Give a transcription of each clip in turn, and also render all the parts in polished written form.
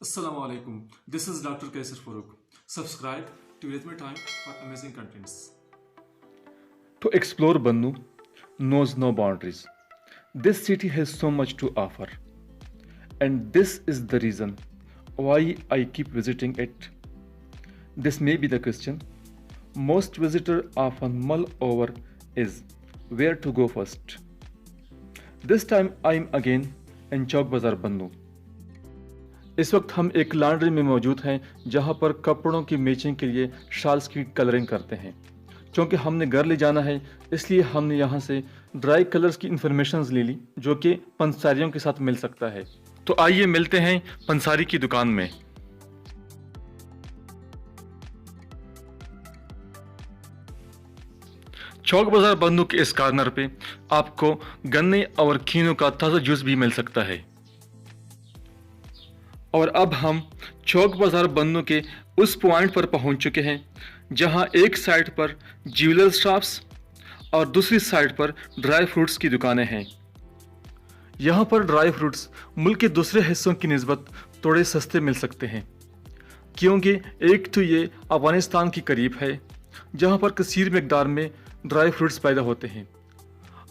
Assalamu alaikum. This is Dr. Kaisar Farooq. Subscribe to Rhythm Time for amazing contents. To explore Bannu knows no boundaries. This city has so much to offer. And this is the reason why I keep visiting it. This may be the question most visitors often mull over is where to go first. This time I am again in Chowk Bazaar Bannu. इस वक्त हम एक laundry में मौजूद हैं जहां पर कपड़ों की मैचिंग के लिए शॉल्स की कलरिंग करते हैं। क्योंकि हमने घर ले जाना है इसलिए हमने यहां से ड्राई कलर्स की इंफॉर्मेशन ले ली जो कि पंसारियों के साथ मिल सकता है। तो आइए मिलते हैं पंसारी की दुकान में। चौक बाजार बंदू के इस कॉर्नर पे आपको गन्ने और खीनों का ताज़ा जूस भी मिल सकता है। और अब हम चौक बाजार बंदू के उस पॉइंट पर पहुंच चुके हैं जहां एक साइड पर ज्वेलर शॉप्स और दूसरी साइड पर ड्राई फ्रूट्स की दुकानें हैं। यहां पर ड्राई फ्रूट्स मुल्क के दूसरे हिस्सों की निस्बत थोड़े सस्ते मिल सकते हैं क्योंकि एक तो ये अफगानिस्तान के करीब है जहां पर कसीर मिकदार में ड्राई फ्रूट्स पैदा होते हैं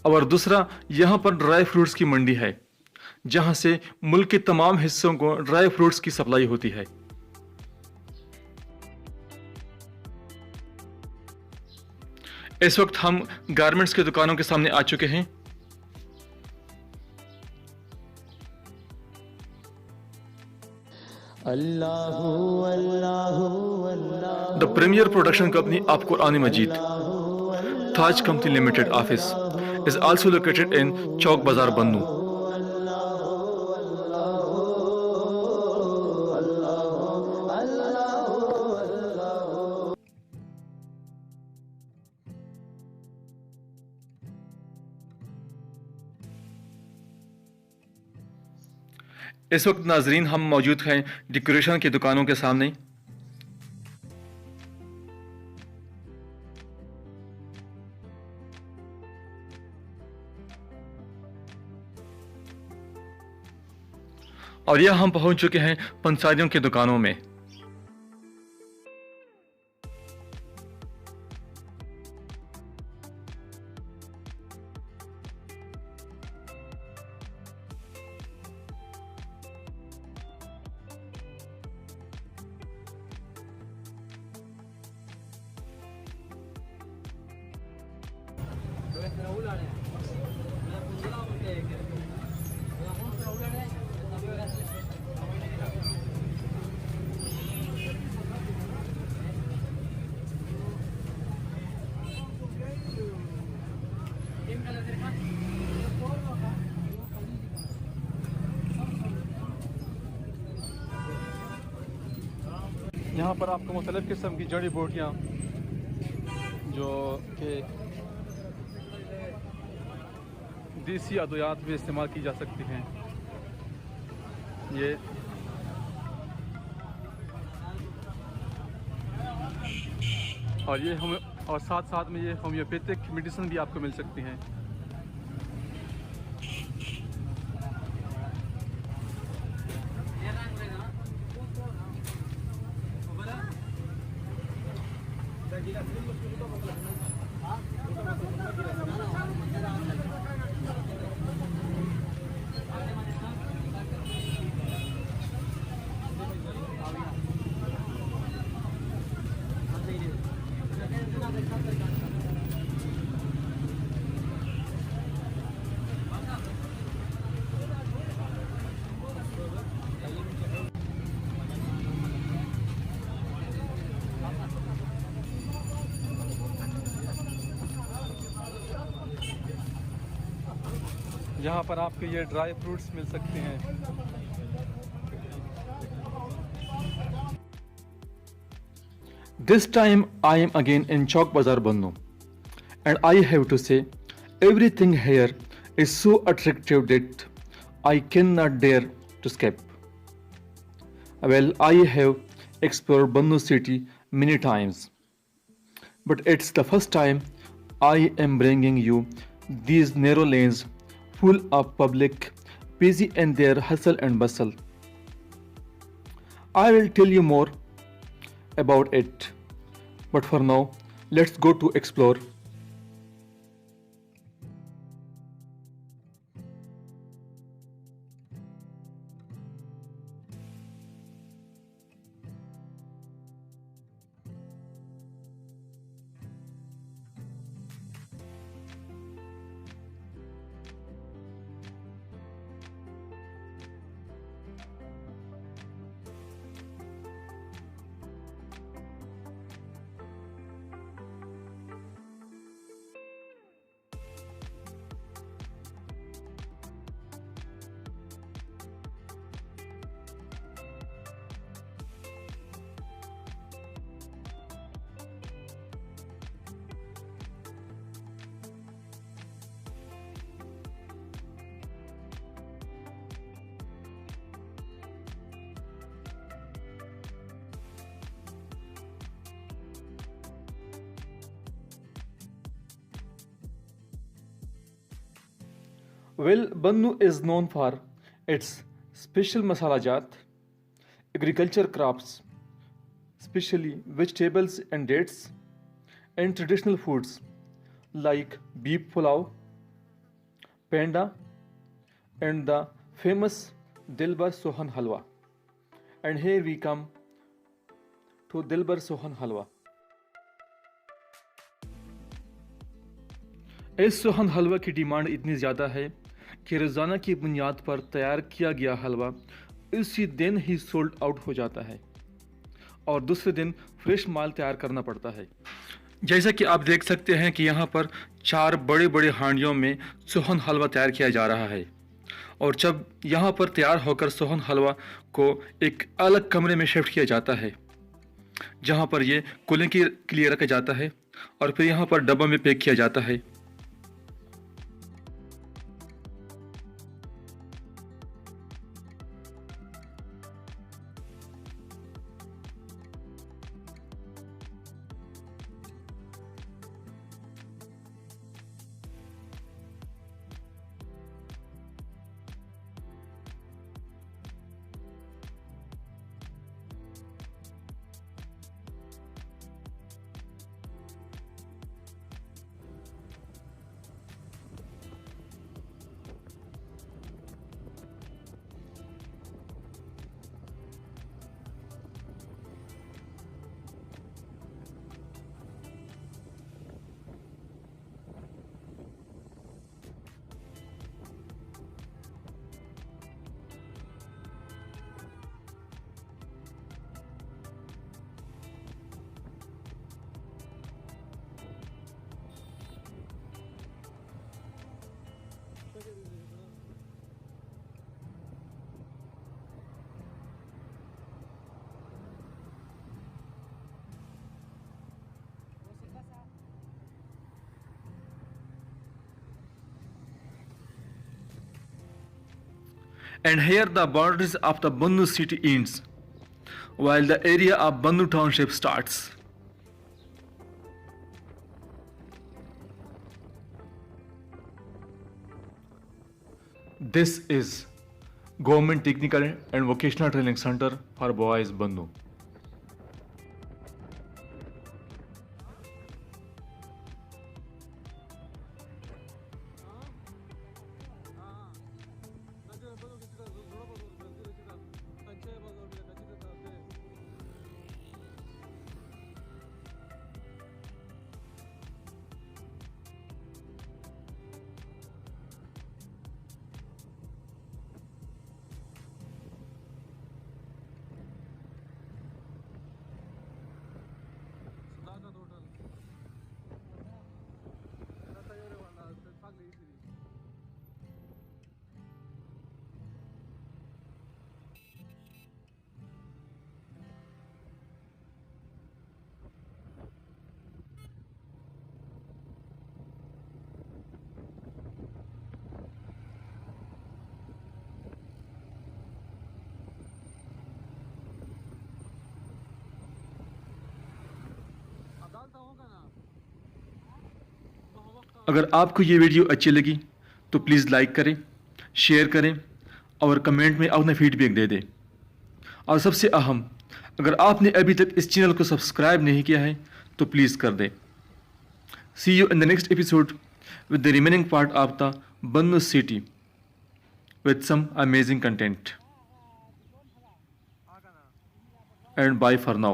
और दूसरा यहां पर ड्राई फ्रूट्स की मंडी है जहां से मुल्क के तमाम हिस्सों को ड्राई फ्रूट्स की सप्लाई होती है। इस वक्त हम गारमेंट्स की दुकानों के सामने आ चुके हैं। The premier production company of Quran Majeed Taj company limited office is also located in Chowk Bazaar Bannu. इस वक्त नाजरीन हम मौजूद हैं डेकोरेशन की दुकानों के सामने। और यह हम पहुंच चुके हैं पंसारियों की दुकानों में। यहाँ पर आपको मुख्तलिफ़ किस्म की जड़ी बूटियाँ जो कि देसी अद्वियात में इस्तेमाल की जा सकती हैं, ये और ये हम और साथ साथ में ये होम्योपैथिक मेडिसिन भी आपको मिल सकती हैं। यहाँ पर आपके ये ड्राई फ्रूट्स मिल सकते हैं। This time I am again in Chowk Bazaar Bannu and I have to say everything here is so attractive that I cannot dare to escape. Well, I have explored Bannu city many times, but it's the first time I am bringing you these narrow lanes full of public, busy in their hustle and bustle. I will tell you more about it. But for now, let's go to explore. Well, Bannu is known for its special masala jat, agriculture crops, especially vegetables and dates, and traditional foods like beef pulao, penda, and the famous Dilbar Sohan Halwa. And here we come to Dilbar Sohan Halwa. इस सोहन हलवा की demand इतनी ज़्यादा है कि रोज़ाना की बुनियाद पर तैयार किया गया हलवा इसी दिन ही सोल्ड आउट हो जाता है और दूसरे दिन फ्रेश माल तैयार करना पड़ता है। जैसा कि आप देख सकते हैं कि यहाँ पर 4 बड़े बड़े हांडियों में सोहन हलवा तैयार किया जा रहा है और जब यहाँ पर तैयार होकर सोहन हलवा को एक अलग कमरे में शिफ्ट किया जाता है जहाँ पर ये कूलिंग के लिए रखा जाता है और फिर यहाँ पर डब्बों में पैक किया जाता है। And here the boundaries of the Bannu city ends, while the area of Bannu township starts. This is Government Technical and Vocational Training Center for Boys Bannu. अगर आपको ये वीडियो अच्छी लगी तो प्लीज़ लाइक करें, शेयर करें और comment में अपना फीडबैक दे दें। और सबसे अहम, अगर आपने अभी तक इस चैनल को सब्सक्राइब नहीं किया है तो प्लीज़ कर दें। See you in the next episode with the remaining part of the Bannu city with some amazing content. And bye for now.